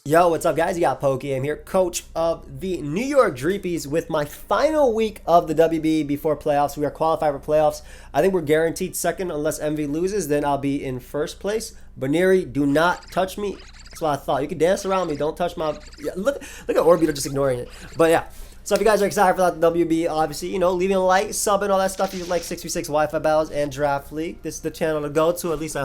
Yo, what's up guys? You got pokeaim here, coach of the New York Dreepys with my final week of the WBE before playoffs. We are qualified for playoffs. I think we're guaranteed second unless MV loses, then I'll be in first place. Baneri, do not touch me. That's what I thought. You can dance around me, don't touch my... Yeah, look at Orbeetle just ignoring it. But yeah, so if you guys are excited for that WBE, obviously, you know, leaving a like, subbing, all that stuff. You like 6v6 Wi-Fi battles and Draft League. This is the channel to go to, at least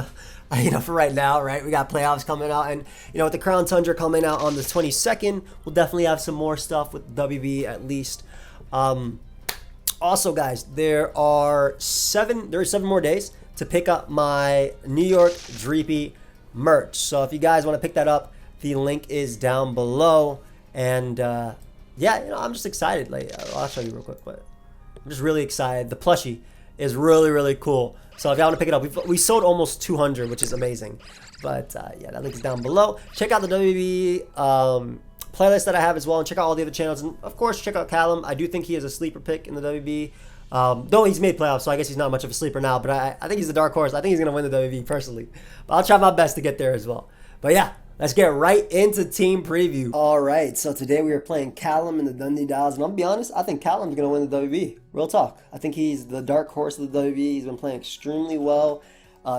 you know, for right now, right? We got playoffs coming out, and you know, with the Crown Tundra coming out on the 22nd, we'll definitely have some more stuff with WBE at least. Also, guys, there are 7 more days to pick up my New York Dreepy merch. So if you guys want to pick that up, the link is down below. And yeah, you know, I'm just excited. Like, I'll show you real quick, but I'm just really excited. The plushie is really cool. So if y'all want to pick it up, we sold almost 200, which is amazing. But yeah, that link is down below. Check out the WBE playlist that I have as well, and check out all the other channels. And of course, check out Callum. I do think he is a sleeper pick in the WBE. Though he's made playoffs, so I guess he's not much of a sleeper now. But I think he's the dark horse. I think he's gonna win the WBE personally. But I'll try my best to get there as well. But yeah, let's get right into team preview. All right, so today we are playing Callum in the Dundee-Diles, and I'll be honest, I think Callum's gonna win the WBE. Real talk. I think he's the dark horse of the WBE. He's been playing extremely well.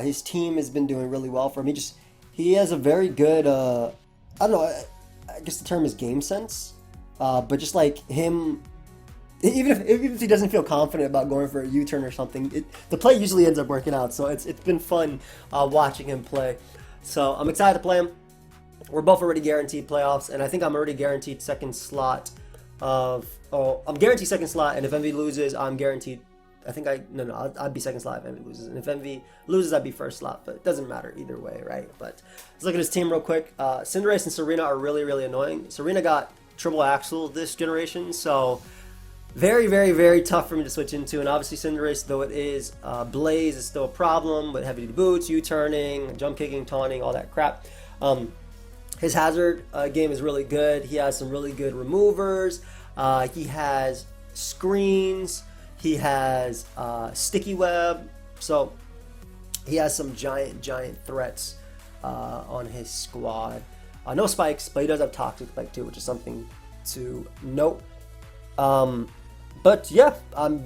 His team has been doing really well for him. He has a very good, I don't know, I guess the term is game sense. But just like him, even if he doesn't feel confident about going for a U-turn or something, the play usually ends up working out. So it's been fun watching him play. So I'm excited to play him. We're both already guaranteed playoffs, and I think I'm already guaranteed second slot I'm guaranteed second slot, and if MV loses, I'm guaranteed. I'd be second slot if MV loses, and if MV loses, I'd be first slot. But it doesn't matter either way, right? But let's look at his team real quick. Cinderace and Serena are really annoying. Serena got triple axle this generation, so very tough for me to switch into. And obviously Cinderace, though it is Blaze, is still a problem with heavy boots, U-turning, jump kicking, taunting, all that crap. His hazard game is really good. He has some really good removers. He has screens. He has sticky web. So he has some giant threats on his squad. No spikes, but he does have toxic spike too, which is something to note. But yeah,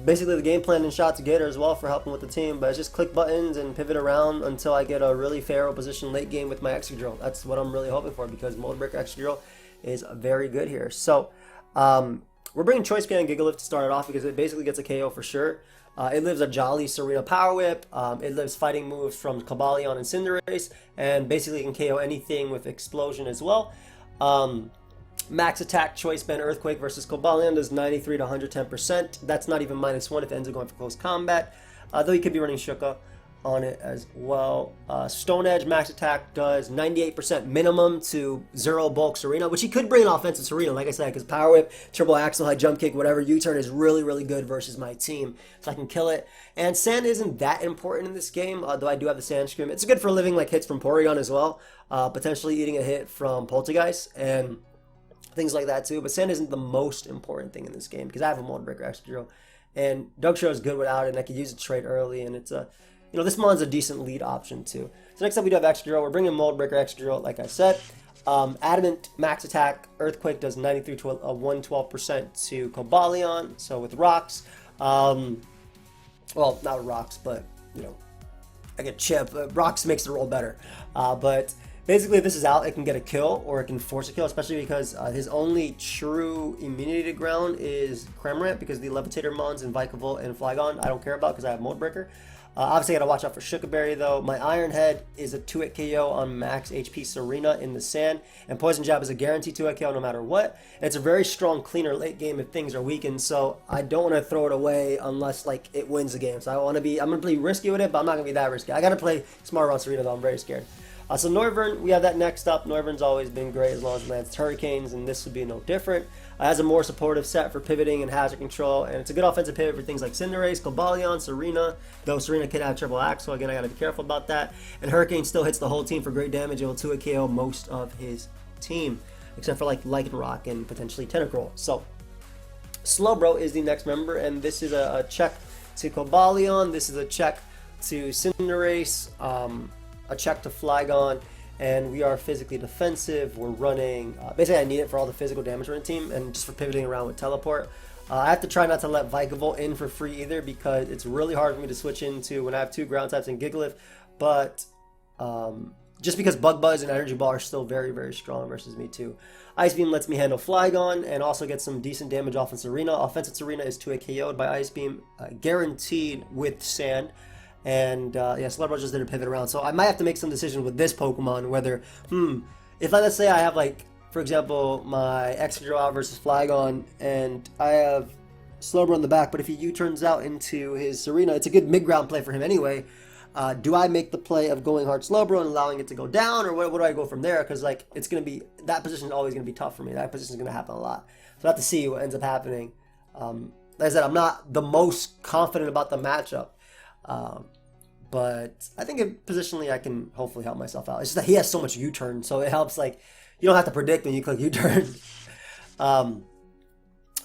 basically the game plan and shot together as well for helping with the team, but it's just click buttons and pivot around until I get a really favorable position late game with my extra drill. That's what I'm really hoping for, because Mold Breaker extra drill is very good here. So we're bringing Choice Scan and Gigalift to start it off because it basically gets a KO for sure. It lives a Jolly Serena Power Whip. It lives fighting moves from Cobalion and Cinderace, and basically can KO anything with Explosion as well. Max attack Choice Band Earthquake versus Cobalion does 93 to 110%. That's not even -1 if it ends up going for close combat. Though you could be running Shuka on it as well. Stone Edge Max attack does 98% minimum to 0 bulk Serena, which he could bring an offensive Serena, like I said, because Power Whip, Triple Axle, High Jump Kick, whatever, U-turn is really good versus my team, so I can kill it. And Sand isn't that important in this game, though I do have the Sand Scream. It's good for living like hits from Porygon as well, potentially eating a hit from Poltergeist, and things like that too. But Sand isn't the most important thing in this game because I have a Mold Breaker extra drill, and Doug Show is good without it, and I could use it trade early, and it's a, you know, this mon's a decent lead option too. So next up we do have extra drill. We're bringing Mold Breaker extra drill, like I said. Adamant Max attack Earthquake does 93 to 112% to Cobalion. So with rocks, well, not with rocks, but you know, I get chip. Rocks makes the roll better, but basically, if this is out, it can get a kill or it can force a kill, especially because his only true immunity to ground is Cramorant, because the Levitator Mons and Vikavolt and Flygon I don't care about because I have Mold Breaker. Obviously, I gotta watch out for Shuka Berry though. My Iron Head is a 2-hit KO on max HP Serena in the Sand, and Poison Jab is a guaranteed 2-hit KO no matter what. And it's a very strong cleaner late game if things are weakened, so I don't want to throw it away unless like it wins the game. So I'm gonna play risky with it, but I'm not gonna be that risky. I gotta play smart on Serena though. I'm very scared. So Noivern, we have that next up. Noivern's always been great as long as it lands Hurricanes, and this would be no different. Has a more supportive set for pivoting and hazard control, and it's a good offensive pivot for things like Cinderace, Cobalion, Serena, though Serena can have triple axle. Again, I gotta be careful about that. And Hurricane still hits the whole team for great damage. It will 2-hit KO most of his team, except for like Lycanroc and potentially Tentacruel. So Slowbro is the next member, and this is a check to Cobalion. This is a check to Cinderace, a check to Flygon, and we are physically defensive. We're running, basically I need it for all the physical damage on the team and just for pivoting around with Teleport. I have to try not to let Vikavolt in for free either, because it's really hard for me to switch into when I have 2 ground types and Gigalith, but just because Bug Buzz and Energy Ball are still very, very strong versus me too. Ice Beam lets me handle Flygon and also get some decent damage off in Serena. Offensive Serena is 2-hit KO'd by Ice Beam, guaranteed with Sand. And yeah, Slowbro just did a pivot around. So I might have to make some decisions with this Pokemon, whether, if let's say I have, like, for example, my Excadrill out versus Flygon, and I have Slowbro in the back, but if he U-turns out into his Serena, it's a good mid-ground play for him anyway. Do I make the play of going hard Slowbro and allowing it to go down, or what do I go from there? Because, like, it's going to be, that position is always going to be tough for me. That position is going to happen a lot. So I have to see what ends up happening. Like I said, I'm not the most confident about the matchup. But I think positionally I can hopefully help myself out. It's just that he has so much U-turn, so it helps, like, you don't have to predict when you click U-turn.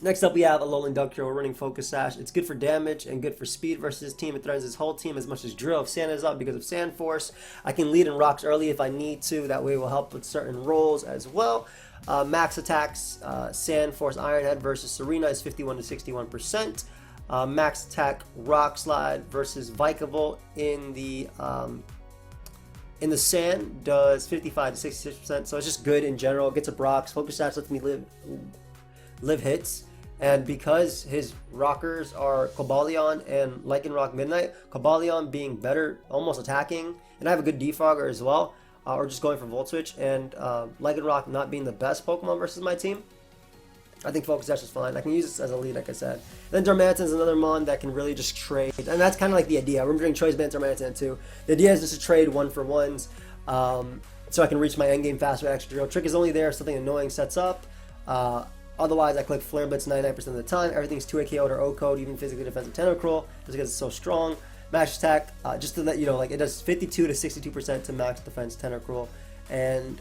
Next up we have Alolan Dunkirl. We're running Focus Sash. It's good for damage and good for speed versus his team. It threatens his whole team as much as Drill. If Sand is up because of Sand Force, I can lead in rocks early if I need to. That way it will help with certain rolls as well. Max attacks, Sand Force Iron Head versus Serena is 51 to 61%. Max attack Rock Slide versus Vikavolt in the sand does 55 to 66%. So it's just good in general. It gets a Brox. Focus Sash lets me live hits. And because his rockers are Cobalion and Lycanroc Midnight, Cobalion being better, almost attacking, and I have a good defogger as well, or just going for Volt Switch, and Lycanroc not being the best Pokemon versus my team, I think Focus Sash is fine. I can use this as a lead, like I said. Then Darmanitan is another Mon that can really just trade, and that's kind of like the idea. We're doing Choice Band Darmanitan too. The idea is just to trade 1-for-1s, so I can reach my endgame faster with Extra Drill. Trick is only there if something annoying sets up. Otherwise, I click Flare Blitz 99% of the time. Everything's 2-hit KO'd or O-code, even physically defensive Tentacruel, just because it's so strong. Max attack, just to let you know, like, it does 52 to 62% to max defense Tentacruel. And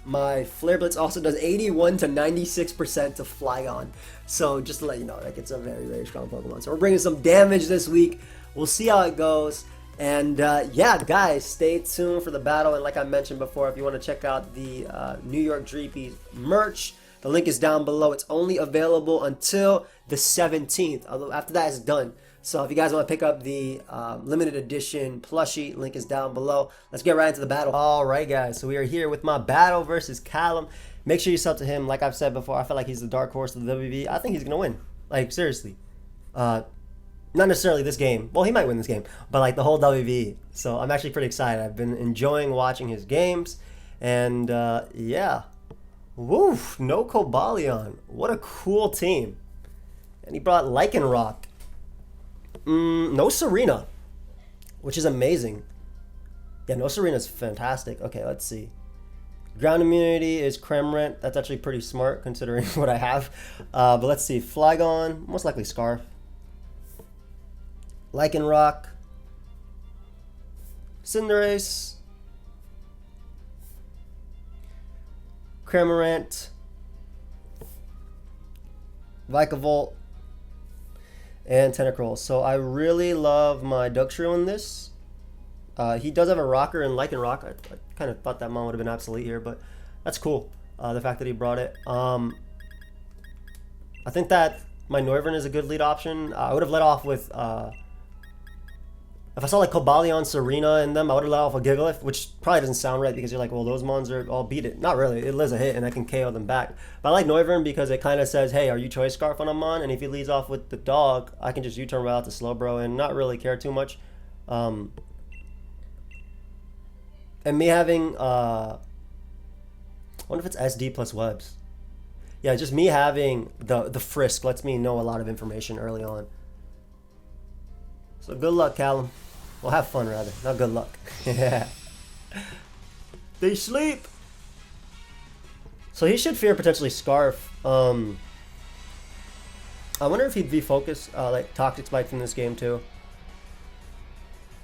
my Flare Blitz also does 81 to 96% to Flygon. So just to let you know, like, it's a very, very strong Pokemon. So we're bringing some damage this week. We'll see how it goes. And yeah, guys, stay tuned for the battle. And like I mentioned before, if you want to check out the NY Dreepys merch, the link is down below. It's only available until the 17th. Although after that, it's done. So if you guys want to pick up the limited edition plushie, link is down below. Let's get right into the battle. All right, guys. So we are here with my battle versus Callum. Make sure you sub to him. Like I've said before, I feel like he's the dark horse of the WBE. I think he's going to win. Like, seriously. Not necessarily this game. Well, he might win this game. But, like, the whole WBE. So I'm actually pretty excited. I've been enjoying watching his games. And, yeah. Woof. No Cobalion. What a cool team. And he brought Lycanroc. No Serena, which is amazing. Yeah, no Serena's fantastic. Okay, let's see. Ground immunity is Cramorant. That's actually pretty smart considering what I have. But let's see. Flygon, most likely Scarf. Lycanroc. Cinderace. Cramorant. Vikavolt. And Tentacruel. So I really love my Duxtrio in this. He does have a rocker in Lycanroc. I kind of thought that Mon would have been obsolete here, but that's cool. The fact that he brought it. I think that my Noivern is a good lead option. I would have let off with... if I saw like Cobalion, Serena in them, I would have let off a Gigalith, which probably doesn't sound right because you're like, well, those Mons are all beat it. Not really. It lives a hit and I can KO them back. But I like Noivern because it kind of says, hey, are you Choice Scarf on a Mon? And if he leads off with the dog, I can just U-turn right out to Slowbro and not really care too much. And me having, I wonder if it's SD plus webs. Yeah, just me having the Frisk lets me know a lot of information early on. So good luck, Callum. Well, have fun, rather. Not good luck. Yeah. They sleep. So he should fear potentially Scarf. I wonder if he'd V-Focus, like Toxic Spike from this game, too.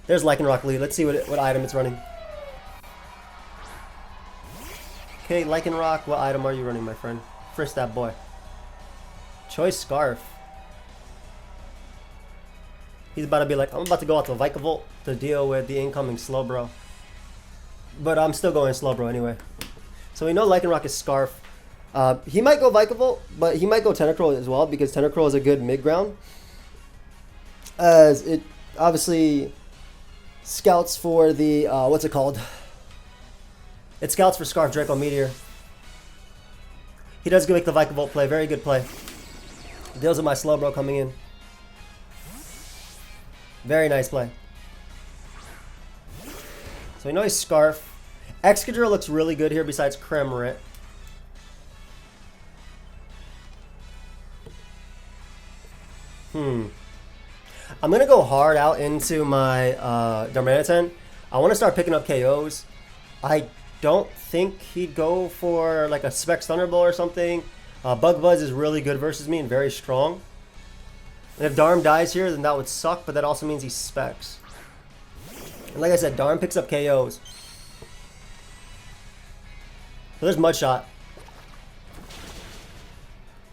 There's Lycanroc lead. Let's see what item it's running. Okay, Lycanroc, what item are you running, my friend? Frisk that boy. Choice Scarf. He's about to be like, I'm about to go out to Vikavolt to deal with the incoming Slowbro. But I'm still going Slowbro anyway. So we know Lycanroc is Scarf. He might go Vikavolt, but he might go Tentacruel as well, because Tentacruel is a good mid-ground. As it obviously scouts for the, what's it called? It scouts for Scarf Draco Meteor. He does make the Vikavolt play, very good play. Deals with my Slowbro coming in. Very nice play. So we know he's Scarf. Excadrill looks really good here besides Cramorant. I'm going to go hard out into my Darmanitan. I want to start picking up KOs. I don't think he'd go for like a Specs Thunderbolt or something. Bug Buzz is really good versus me and very strong. And if Darm dies here, then that would suck, but that also means he Specs. And like I said, Darm picks up KOs. So there's Mud Shot.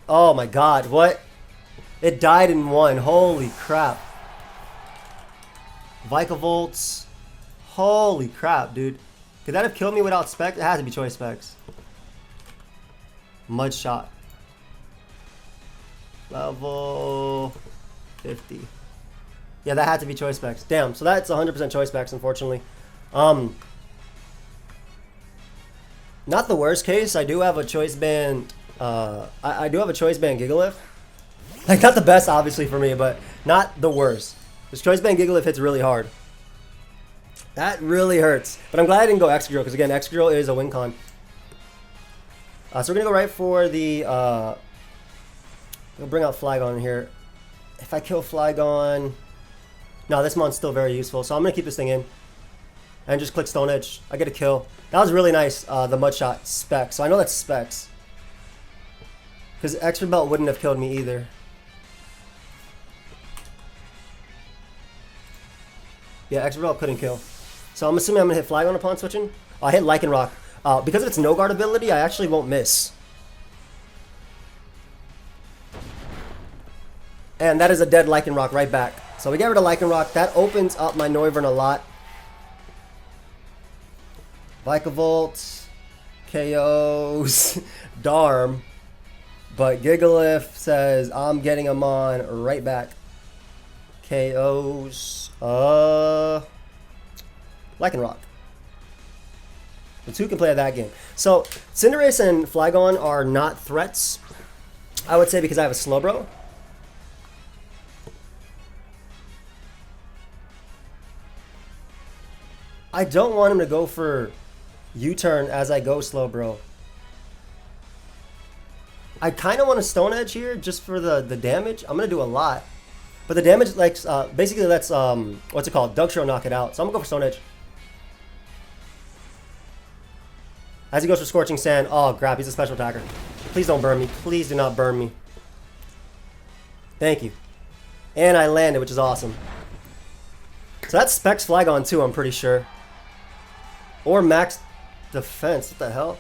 Oh my god, what? It died in one. Holy crap. Vikavolts. Holy crap, dude. Could that have killed me without Specs? It has to be Choice Specs. Mud Shot. Level 50. Yeah, that had to be Choice Specs. Damn, so that's 100% Choice Specs, unfortunately. Not the worst case. I do have a Choice Band. I do have a Choice Band Gigalith. Like, not the best, obviously, for me, but not the worst. This Choice Band Gigalith hits really hard. That really hurts. But I'm glad I didn't go Excadrill, because again, Excadrill is a win con. So we're going to go right for the... we'll bring out Flygon here. If I kill Flygon... No, this mon's still very useful, so I'm going to keep this thing in. And just click Stone Edge. I get a kill. That was really nice, the Mud Shot Specs. So I know that's Specs. Because Extra Belt wouldn't have killed me either. Yeah, Extra Belt couldn't kill. So I'm assuming I'm going to hit Flygon upon switching. Oh, I hit Lycanroc. Because of its no guard ability, I actually won't miss. And that is a dead Lycanroc right back. So we get rid of Lycanroc. That opens up my Noivern a lot. Vikavolt, KOs, Darm. But Gigalith says, I'm getting him on right back. KOs, Lycanroc. The two can play that game. So, Cinderace and Flygon are not threats, I would say, because I have a Slowbro. I don't want him to go for U-turn as I go Slowbro. I kind of want to Stone Edge here just for the damage. I'm going to do a lot. But the damage, like, basically lets, what's it called? Dugtrio knock it out. So I'm going to go for Stone Edge. As he goes for Scorching Sand. Oh, crap. He's a special attacker. Please don't burn me. Please do not burn me. Thank you. And I landed, which is awesome. So that's Specs Flygon too, I'm pretty sure. Or Max Defense. What the hell?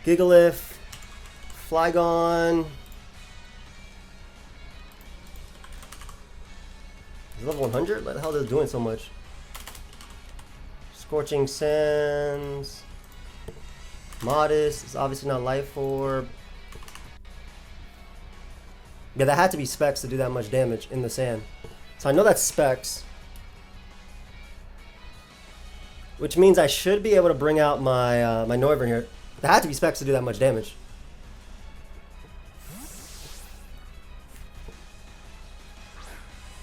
Gigalith. Flygon. Is it level 100? What the hell is it doing so much? Scorching Sands. Modest. It's obviously not Life Orb. Yeah, that had to be Specs to do that much damage in the sand. So I know that's Specs. Which means I should be able to bring out my my Noivern here. That had to be Specs to do that much damage.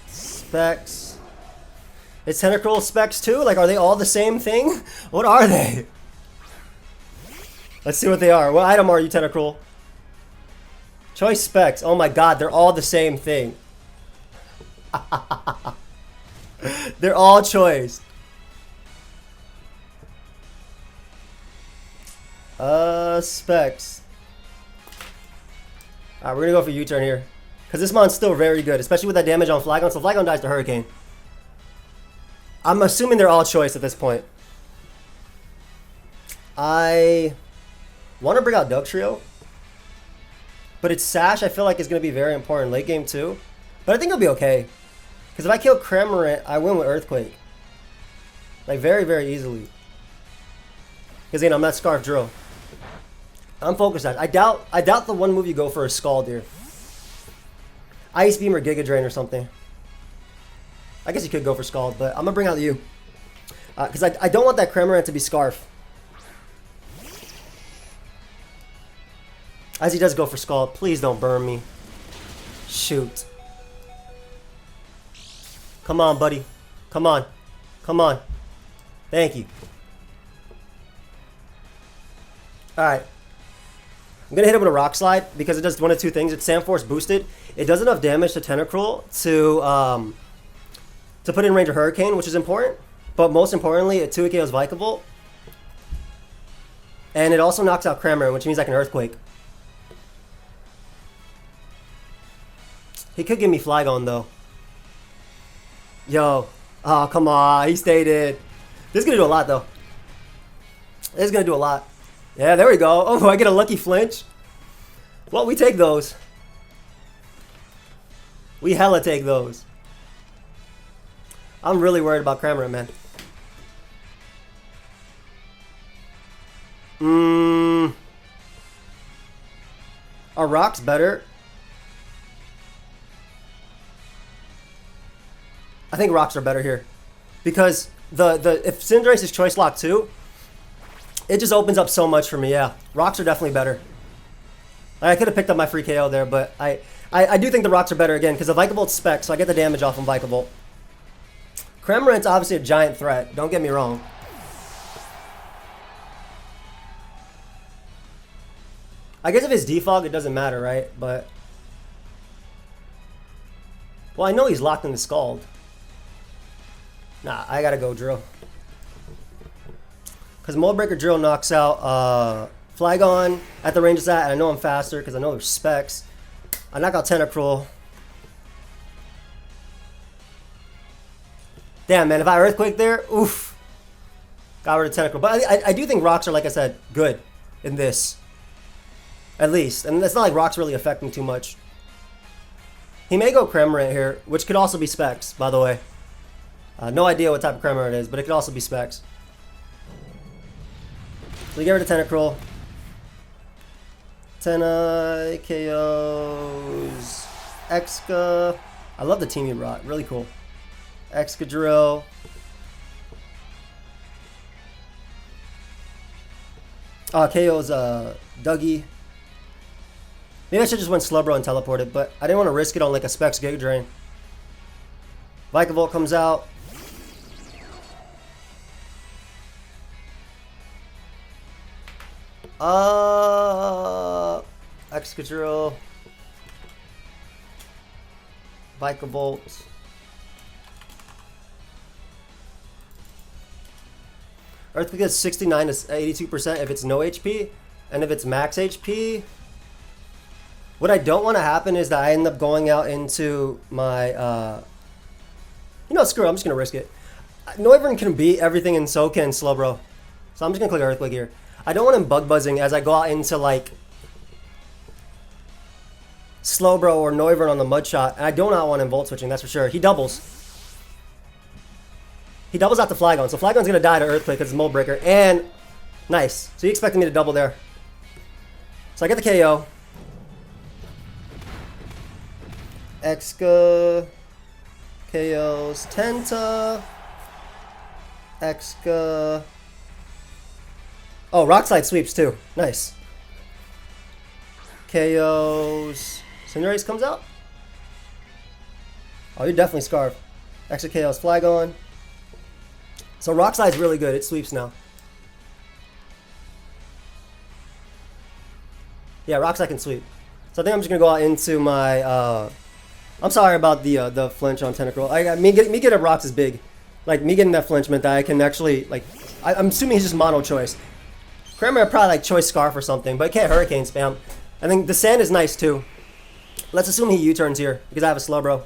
Specs. Is Tentacruel Specs too? Like, are they all the same thing? What are they? Let's see what they are. What item are you, Tentacruel? Choice Specs. Oh my god, they're all the same thing. They're all choice. Specs. Alright, we're gonna go for U-turn here. Because this mon's still very good, especially with that damage on Flygon. So Flygon dies to Hurricane. I'm assuming they're all choice at this point. I want to bring out Dugtrio. But its Sash, I feel like, is going to be very important late game too. But I think it'll be okay. Because if I kill Cramorant, I win with Earthquake. Like, very, very easily. Because, again, I'm not Scarf Drill. I'm focused on it. I doubt the one move you go for is Scald here. Ice Beam or Giga Drain or something. I guess you could go for Scald, but I'm going to bring out you. Because I don't want that Cramorant to be Scarf. As he does go for Scald. Please don't burn me. Shoot. Come on, buddy. Come on. Come on. Thank you. Alright. I'm going to hit him with a Rock Slide because it does one of two things. It's Sandforce boosted. It does enough damage to Tentacruel to put in range of Hurricane, which is important. But most importantly, it 2 KOs Vikavolt. And it also knocks out Cramorant, which means I can Earthquake. He could give me Flygon, though. Yo. Oh, come on. He stayed in. This is going to do a lot, though. This is going to do a lot. Yeah, there we go. Oh, I get a lucky flinch. Well, we take those. We hella take those. I'm really worried about Cramorant, man. Are rocks better? I think rocks are better here. Because if Cinderace is Choice Lock too, it just opens up so much for me, yeah. Rocks are definitely better. I could have picked up my free KO there, but I do think the rocks are better again, because the Vikavolt's spec, so I get the damage off from Vikavolt. Cramorant's obviously a giant threat, don't get me wrong. I guess if it's defog, it doesn't matter, right? But... well, I know he's locked in the Scald. Nah, I gotta go Drill. Because Mold Breaker Drill knocks out Flygon at the range it's at, and I know I'm faster because I know there's specs. I knock out Tentacruel. Damn, man, if I Earthquake there, oof. Got rid of Tentacruel. But I do think rocks are, like I said, good in this. At least. And it's not like rocks really affect me too much. He may go Cramorant here, which could also be specs, by the way. No idea what type of Cramorant it is, but it could also be specs. So we get rid of Tentacruel. Tenna, KOs, Exca. I love the team you brought. Really cool. Excadrill. KO's Dougie. Maybe I should just went Slowbro and teleported, but I didn't want to risk it on like a Specs Giga Drain. Vikavolt comes out. Excadrill. Vikavolt. Earthquake gets 69 to 82% if it's no HP, and if it's max HP. What I don't want to happen is that I end up going out into my, you know, screw it, I'm just going to risk it. Noivern can beat everything, and so can Slowbro. So I'm just going to click Earthquake here. I don't want him bug buzzing as I go out into, like, Slowbro or Noivern on the Mud Shot. And I do not want him Volt Switching, that's for sure. He doubles. He doubles out to Flygon. So Flygon's going to die to Earthquake because it's Mold Breaker. And, nice. So he expected me to double there. So I get the KO. Exca. KOs. Tenta. Exca. Oh, Rock Slide sweeps too. Nice. KOs. Cinderace comes out. Oh, you're definitely Scarf. Extra KOs. Flygon. So Rock Slide's really good. It sweeps now. Yeah, Rock Slide can sweep. So I think I'm just gonna go out into my. I'm sorry about the flinch on Tentacruel. Me getting a rocks is big. Like me getting that flinch meant that I can actually like. I'm assuming he's just mono choice. Cramorant probably like choice Scarf or something, but it can't Hurricane spam. I think the sand is nice too. Let's assume he U-turns here because I have a Slowbro.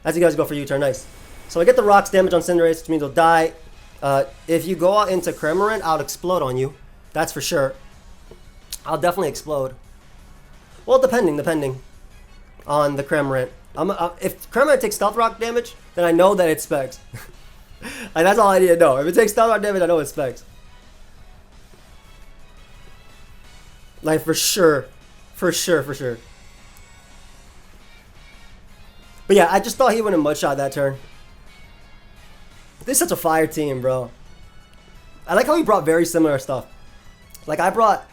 As you guys go for U-turn, nice. So I get the rocks damage on Cinderace, which means he'll die. If you go out into Cramorant, I'll explode on you. That's for sure. I'll definitely explode. Well, depending on the Cramorant. If Kremret takes Stealth Rock damage, then I know that it's Specs. Like, that's all I need to know. If it takes Stealth Rock damage, I know it's Specs. Like, for sure. For sure, for sure. But yeah, I just thought he wouldn't Mud Shot that turn. This is such a fire team, bro. I like how he brought very similar stuff. Like, I brought...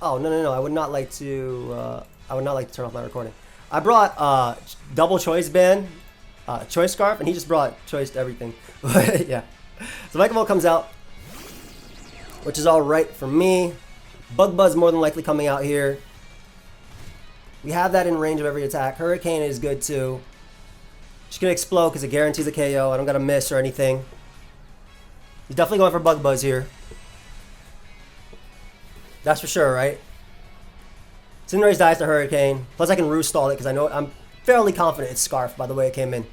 Oh, no. I would not like to turn off my recording. I brought double choice band, choice scarf, and he just brought choice everything. But yeah. So Vikavolt comes out, which is alright for me. Bug Buzz more than likely coming out here. We have that in range of every attack. Hurricane is good too. Just gonna explode because it guarantees a KO. I don't gotta miss or anything. He's definitely going for Bug Buzz here. That's for sure, right? Cinderace dies to Hurricane. Plus I can Roost stall it because I know I'm fairly confident it's Scarf by the way it came in.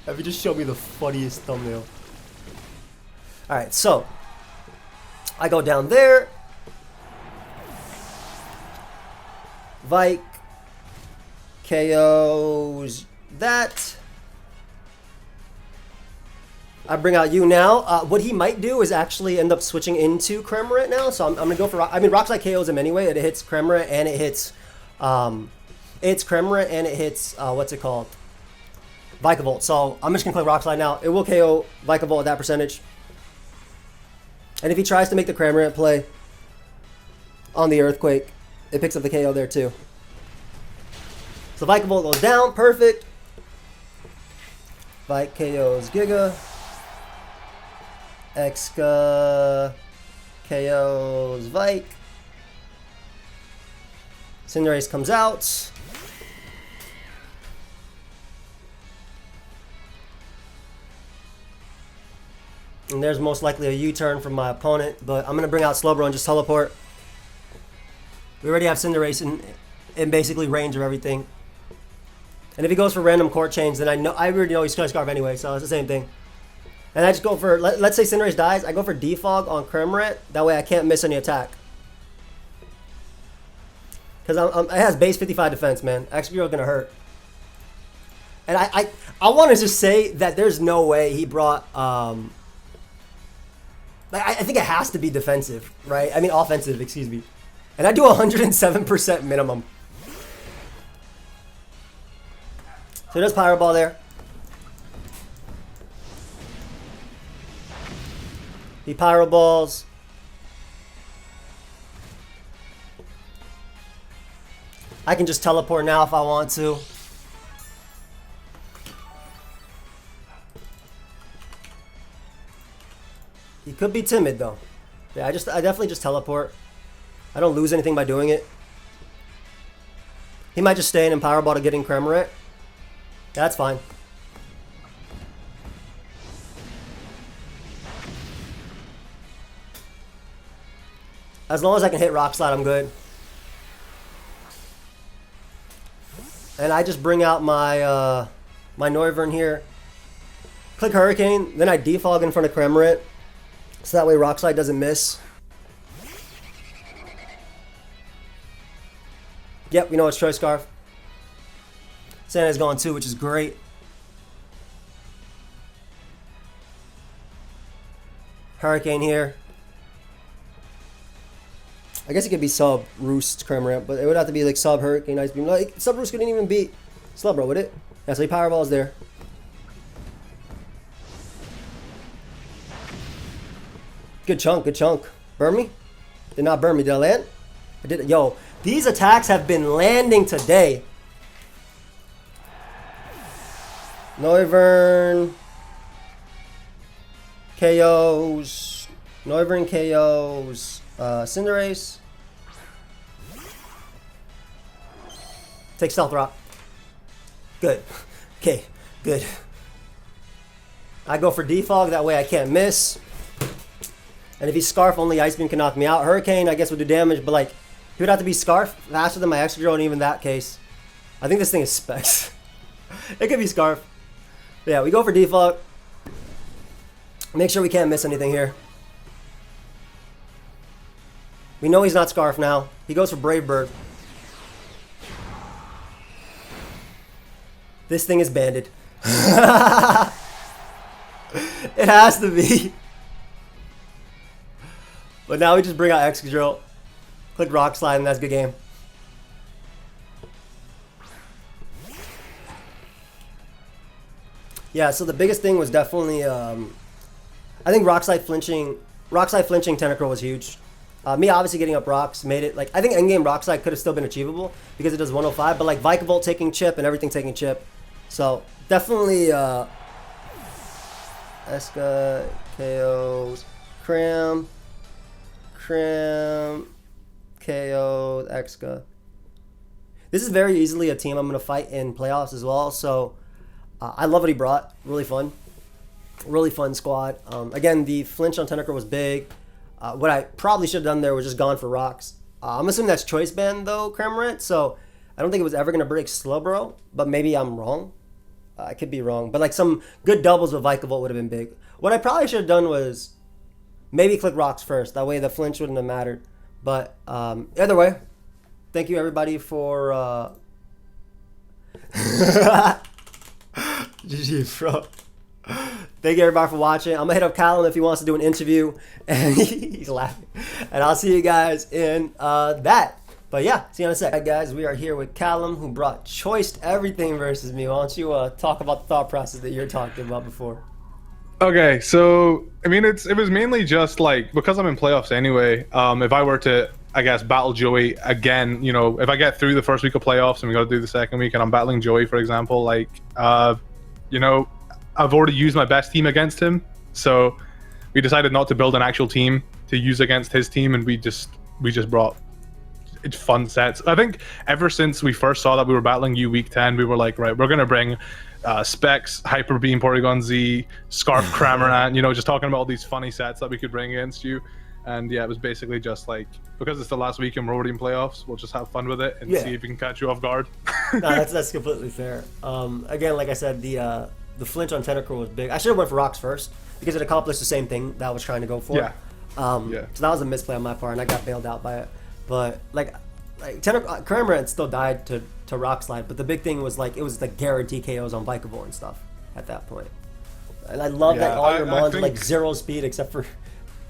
Have you just showed me the funniest thumbnail? Alright, so I go down there. Vike KOs that. I bring out you now. What he might do is actually end up switching into Kremret now. So I'm going to go for... I mean, Rock Slide KOs him anyway. It hits Kremret and it hits... it's Kremret and it hits... what's it called? Vikavolt. So I'm just going to click Rock Slide now. It will KO Vikavolt at that percentage. And if he tries to make the Kremret play on the Earthquake, it picks up the KO there too. So Vikavolt goes down. Perfect. Vike KOs Giga. Exca KOs Vike. Cinderace comes out. And there's most likely a U-turn from my opponent, but I'm going to bring out Slowbro and just teleport. We already have Cinderace in basically range of everything. And if he goes for random court change, then I already know he's going to Scarf anyway, so it's the same thing. And I just go for, let's say Cinderace dies, I go for Defog on Kremret. That way I can't miss any attack. Because it has base 55 defense, man. X-Hero going to hurt. And I want to just say that there's no way he brought... I think it has to be defensive, right? I mean offensive, excuse me. And I do 107% minimum. So he does Pyro Ball there. He Pyro Balls. I can just teleport now if I want to. He could be timid though. Yeah, I definitely just teleport. I don't lose anything by doing it. He might just stay in and Power Ball to getting Kremret. Yeah, that's fine. As long as I can hit Rock Slide, I'm good. And I just bring out my my Noivern here. Click Hurricane, then I defog in front of Kremret. So that way Rock Slide doesn't miss. Yep, we know it's Choice Scarf. Santa's going too, which is great. Hurricane here. I guess it could be sub Roost Kremret, but it would have to be like sub Hurricane Ice Beam. Like sub Roost couldn't even beat Slowbro, would it? Yeah, so he Powerball's there. Good chunk, good chunk. Burn me? Did not burn me. Did I land? I did. Yo, these attacks have been landing today. Noivern KOs. Noivern KOs. Cinderace. Take Stealth Rock. Good. Okay, good. I go for Defog, that way I can't miss. And if he's Scarf, only Ice Beam can knock me out. Hurricane, I guess, would do damage, but like, he would have to be Scarf faster than my X-Hero, and even in that case. I think this thing is Specs. It could be Scarf. But yeah, we go for Defog. Make sure we can't miss anything here. We know he's not Scarf now. He goes for Brave Bird. This thing is banded. It has to be. But now we just bring out Excadrill. Click Rock Slide, and that's a good game. Yeah, so the biggest thing was definitely, I think Rock Slide flinching Tentacruel was huge. Me obviously getting up rocks made it, like, I think endgame Rock Slide could have still been achievable because it does 105, but like Vikavolt taking chip and everything taking chip. So definitely Eska, KOs, Cram, KOs, Exka. This is very easily a team I'm going to fight in playoffs as well, so I love what he brought. Really fun squad. Again, the flinch on Tentacruel was big. What I probably should have done there was just gone for rocks. I'm assuming that's choice band though, Cramorant, so I don't think it was ever going to break Slowbro, but maybe I'm wrong. I could be wrong, but like some good doubles with Vikavolt would have been big. What I probably should have done was maybe click rocks first. That way the flinch wouldn't have mattered. But either way, thank you everybody for GG, bro. Thank you everybody for watching. I'm gonna hit up Callum if he wants to do an interview, and he's laughing. And I'll see you guys in that. But yeah, see you in a sec. All right, guys, we are here with Callum, who brought choiced everything versus me. Why don't you talk about the thought process that you're talking about before? Okay, so I mean, it was mainly just like because I'm in playoffs anyway. If I were to, I guess, battle Joey again, you know, if I get through the first week of playoffs and we got to do the second week, and I'm battling Joey, for example, like, you know, I've already used my best team against him, so we decided not to build an actual team to use against his team, and we just brought fun sets. I think ever since we first saw that we were battling you week 10, we were like, right, we're gonna bring Specs, Hyper Beam, Porygon Z, Scarf, Cramorant, you know, just talking about all these funny sets that we could bring against you. And yeah, it was basically just like, because it's the last week and we're already in playoffs, we'll just have fun with it and see if we can catch you off guard. No, that's completely fair. Again, like I said, the flinch on Tentacruel was big. I should have went for rocks first because it accomplished the same thing that I was trying to go for. Yeah. So that was a misplay on my part, and I got bailed out by it. But like Cramorant still died to Rock Slide, but the big thing was like it was the guarantee KOs on Vikavolt and stuff at that point. And I love that all your mons are like 0 speed except for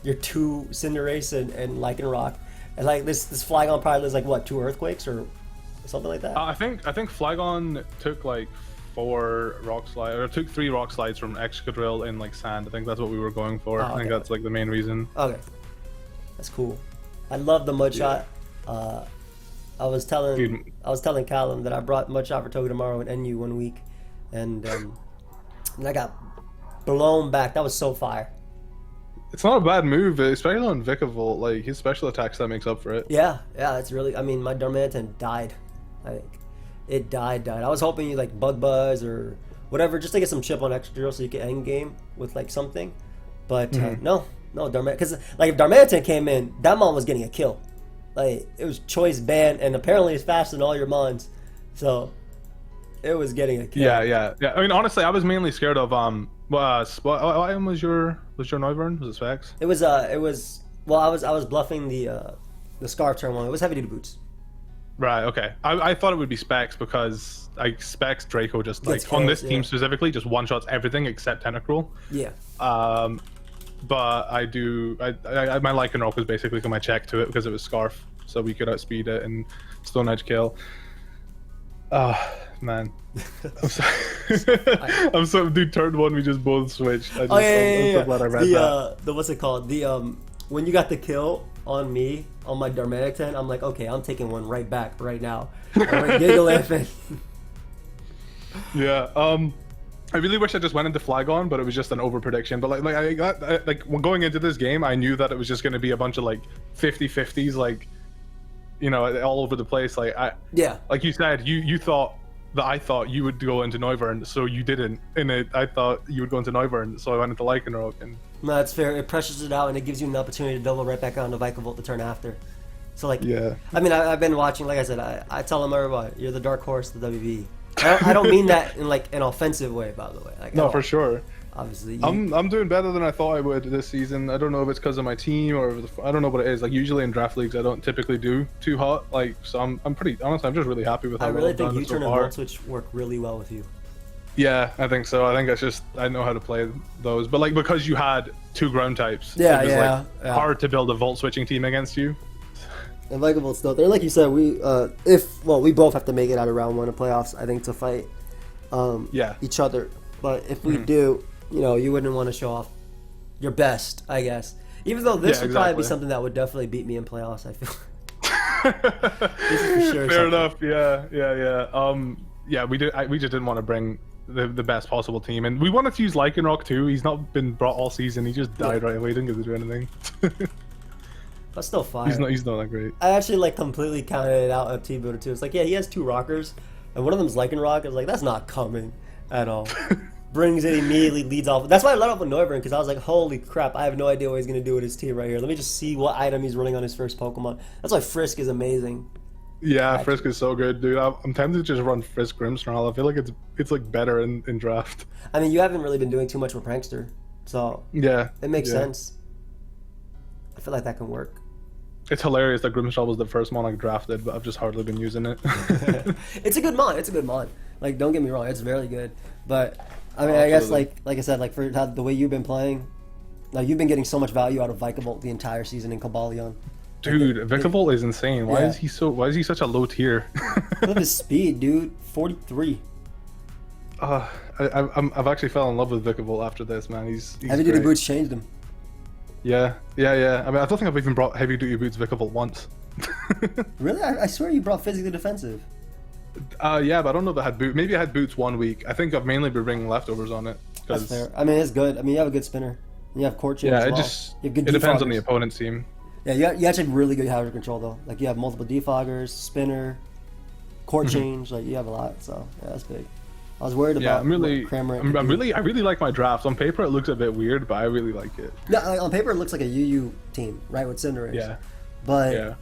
your 2 Cinderace and Lycanroc. And like this Flygon probably does like what, 2 Earthquakes or something like that? I think Flygon took like 4 rock slides, or took 3 rock slides from Excadrill in like sand. I think that's what we were going for. I think that's like the main reason. Okay, that's cool. I love the Mud Shot. I was telling Callum that I brought Mud Shot for Togedemaru and NU one week, and I got blown back. That was so fire. It's not a bad move, especially on Vikavolt. Like his special attacks, that makes up for it. Yeah, it's really. I mean, my Darmanitan died. Like it died. I was hoping you like Bug Buzz or whatever, just to get some chip on Excadrill so you can end game with like something. But no, Darmanitan. Because like if Darmanitan came in, that mon was getting a kill. Like it was choice ban, and apparently it's faster than all your mons, so it was getting a kill. Yeah. I mean, honestly, I was mainly scared of what item was your Noivern? Was it Specs? It was well, I was bluffing the Scarf turn 1. It was heavy duty boots. Right. Okay. I thought it would be Specs because like Specs Draco just like on this team specifically just one shots everything except Tentacruel. Yeah. But I my Lycanroc was basically my check to it because it was Scarf, so we could outspeed it and Stone Edge kill. Man. I'm so dude, turn 1 we just both switched. I'm so glad I read that. The what's it called? When you got the kill on me on my Darmanitan, I'm like, okay, I'm taking one right back right now. I'm giggling. Yeah. I really wish I just went into Flygon, but it was just an over prediction. But like when going into this game, I knew that it was just going to be a bunch of like 50-50s, like, you know, all over the place. Like like you said, you thought that I thought you would go into Noivern, so you didn't. And I thought you would go into Noivern, so I went into Lycanroc. And no, that's fair. It pressures it out, and it gives you an opportunity to double right back on to Vikavolt the turn after. So like, I mean, I've been watching. Like I said, I tell them everybody, you're the dark horse of the WBE. I don't mean that in like an offensive way, by the way. Like, no, for sure. Obviously, I'm doing better than I thought I would this season. I don't know if it's because of my team or I don't know what it is. Like usually in draft leagues, I don't typically do too hot. Like so, I'm pretty honestly. I'm just really happy with how I really think I've done U-turn so and far. Volt Switch work really well with you. Yeah, I think so. I think it's just I know how to play those. But like because you had 2 ground types, Yeah, it was yeah, like yeah. hard to build a Volt switching team against you. And Vikavolt still there, like you said. We we both have to make it out of round 1 of playoffs, I think, to fight each other. But if we do, you know, you wouldn't want to show off your best, I guess. Even though this would probably be something that would definitely beat me in playoffs, I feel. This is for sure. Fair enough. Yeah. Yeah, we just didn't want to bring the best possible team, and we wanted to use Lycanroc too. He's not been brought all season. He just died right away. Didn't get to do anything. That's still fire. He's not that great. I actually like completely counted it out of Team Builder 2. It's like, yeah, he has 2 rockers, and one of them's Lycanroc. I was like, that's not coming at all. Brings it immediately, leads off. That's why I let off with Noivern, because I was like, holy crap, I have no idea what he's going to do with his team right here. Let me just see what item he's running on his first Pokemon. That's why Frisk is amazing. Yeah, Frisk is so good, dude. I'm tempted to just run Frisk Grimmsnarl. I feel like it's like better in draft. I mean, you haven't really been doing too much with Prankster, so yeah, it makes sense. I feel like that can work. It's hilarious that Grimmsnarl was the first mon I drafted, but I've just hardly been using it. It's a good mon. It's a good mon. Like, don't get me wrong, it's very good. But I mean, I guess like I said, like for the way you've been playing, like you've been getting so much value out of Vikavolt the entire season in Cobalion. Dude, Vikavolt is insane. Why is he such a low tier? Look at his speed, dude. 43. I've actually fell in love with Vikavolt after this, man. He's Heavy duty boots changed him. Yeah. I mean, I don't think I've even brought heavy duty boots Vikavolt once. Really? I swear you brought physically defensive. Yeah, but I don't know if I had boots. Maybe I had boots 1 week. I think I've mainly been bringing leftovers on it. That's fair. I mean, it's good. I mean, you have a good spinner. You have court change. Yeah, you have good it depends on the opponent's team. Yeah, you actually have really good hazard control though. Like you have multiple defoggers, spinner, court change. Like you have a lot. So yeah, that's big. I was worried about. I really like my drafts. On paper, it looks a bit weird, but I really like it. Yeah, like, on paper, it looks like a UU team, right, with Cinderace. Yeah. But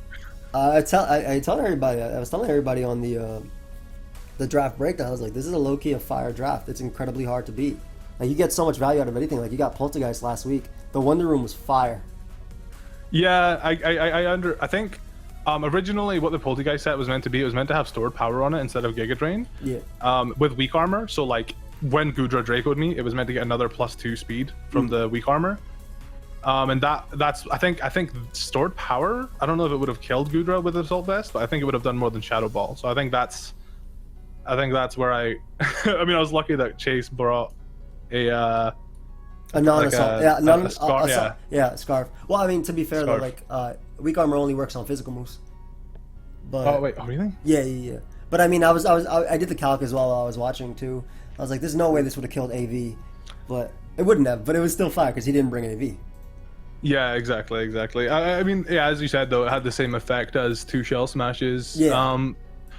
I tell everybody. I was telling everybody on the draft breakdown. I was like, this is a low key a fire draft. It's incredibly hard to beat. Like you get so much value out of anything. Like you got Poltergeist last week. The Wonder Room was fire. Yeah, I think originally what the Poltergeist set was meant to be, it was meant to have stored power on it instead of Giga Drain. Yeah. With weak armor, so like when Goodra Draco'd me, it was meant to get another +2 speed from the weak armor. And that's I think stored power. I don't know if it would have killed Goodra with Assault Vest, but I think it would have done more than Shadow Ball. So I think that's where I mean, I was lucky that Chase brought a non-assault. Scarf. Well, I mean, to be fair though, like weak armor only works on physical moves. But really? Yeah. But I mean, I did the calc as well while I was watching too. I was like, there's no way this would have killed AV, but it wouldn't have. But it was still fire because he didn't bring AV. Yeah, exactly. I mean, yeah, as you said though, it had the same effect as 2 Shell Smashes. Yeah.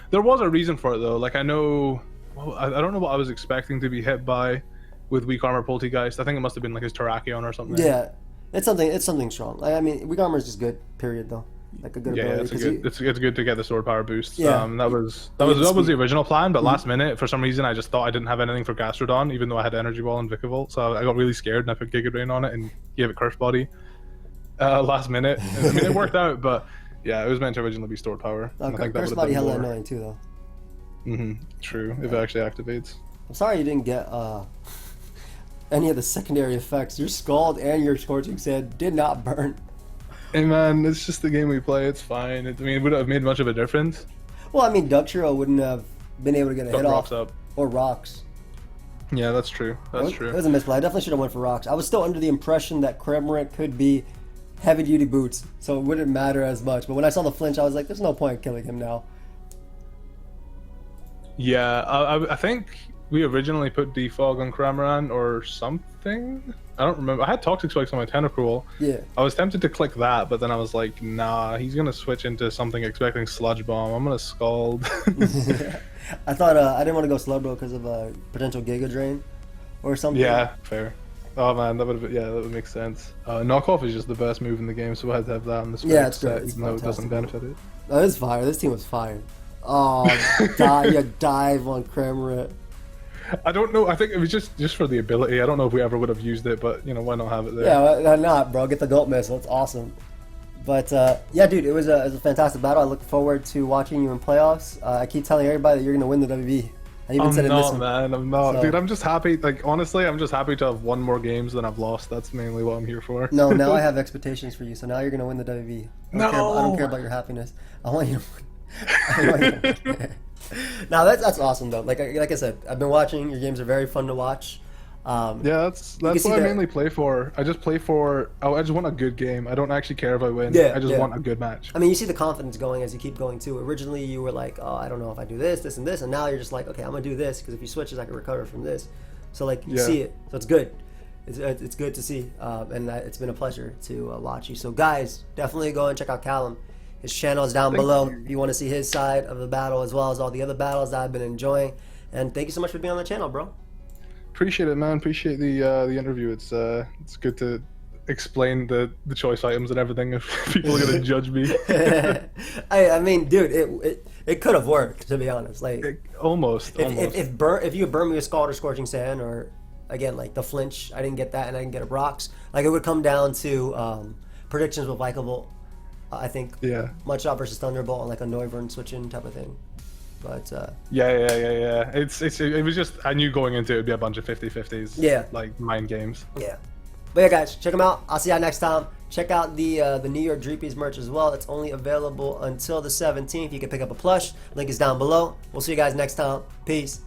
There was a reason for it though. Like I don't know what I was expecting to be hit by with weak armor Poltergeist. I think it must have been like his Terrakion or something. Yeah, it's something strong. Like, I mean, weak armor is just good. Period though. Like a good ability. It's good to get the sword power boost. Yeah. That was the original plan, but last minute for some reason I just thought I didn't have anything for Gastrodon, even though I had Energy Ball and Vikavolt. So I got really scared and I put Giga Drain on it and gave it Curse Body last minute. I mean, it worked out, but yeah, it was meant to originally be stored power. I think Curse Body hella annoying too though. True. If it actually activates. I'm sorry you didn't get any of the secondary effects. Your Scald and your Scorching Sand did not burn. Hey man, it's just the game we play. It's fine. I mean, it would have made much of a difference. Well, I mean, Ductrio wouldn't have been able to get a hit off. Or Rocks. Yeah, that's true. It was a misplay. I definitely should have went for Rocks. I was still under the impression that Cramorant could be heavy-duty boots, so it wouldn't matter as much. But when I saw the flinch, I was like, there's no point in killing him now. Yeah, I think we originally put Defog on Cramorant or something. I don't remember. I had Toxic Spikes on my Tentacruel. Yeah. I was tempted to click that, but then I was like, nah, he's gonna switch into something expecting Sludge Bomb. I'm gonna Scald. I thought I didn't want to go Slowbro because of a potential Giga Drain or something. Yeah, fair. Oh man, that would make sense. Knockoff is just the best move in the game, so I had to have that on the spec it's set, good. even though it doesn't benefit it. Oh, it's fire. This team was fire. Oh, dive on Cramorant. I don't know. I think it was just for the ability. I don't know if we ever would have used it, but you know, why not have it there? Yeah, why not, bro? Get the gold missile. It's awesome. But yeah, dude, it was a fantastic battle. I look forward to watching you in playoffs. I keep telling everybody that you're gonna win the WBE. I even said it this one. Man, I'm not, So- dude. I'm just happy. Like honestly, I'm just happy to have won more games than I've lost. That's mainly what I'm here for. No, now I have expectations for you. So now you're gonna win the WBE. I don't care about your happiness. I want you to win. I want you to win. Now that's awesome though. Like I said, I've been watching. Your games are very fun to watch. Yeah, that's can see what I that- mainly play for. I just play for. Oh, I just want a good game. I don't actually care if I win. Yeah, I just yeah. want a good match. I mean, you see the confidence going as you keep going too. Originally, you were like, "Oh, I don't know if I do this, this, and this," and now you're just like, "Okay, I'm gonna do this because if you switches, I can recover from this." So like you Yeah. see it, so it's good. It's good to see, and it's been a pleasure to watch you. So guys, definitely go and check out Callum. His channel is down below if you want to see his side of the battle as well as all the other battles that I've been enjoying. And thank you so much for being on the channel, bro. Appreciate it, man. Appreciate the interview. It's good to explain the choice items and everything if people are gonna judge me. I mean, dude, it could have worked, to be honest. Like Almost. if you had burned me with Scald or Scorching Sand, or again like the flinch, I didn't get that, and I didn't get a Brox. Like it would come down to predictions with Vikavolt. I think Yeah. Mud Shot versus Thunderbolt and like a Noivern switching type of thing. But Yeah. It was just I knew going into it would be a bunch of 50-50s. Yeah. Like mind games. yeah. But yeah, guys, check them out. I'll see y'all next time. Check out the NY Dreepys merch as well. It's only available until the 17th. You can pick up a plush. Link is down below. We'll see you guys next time. Peace.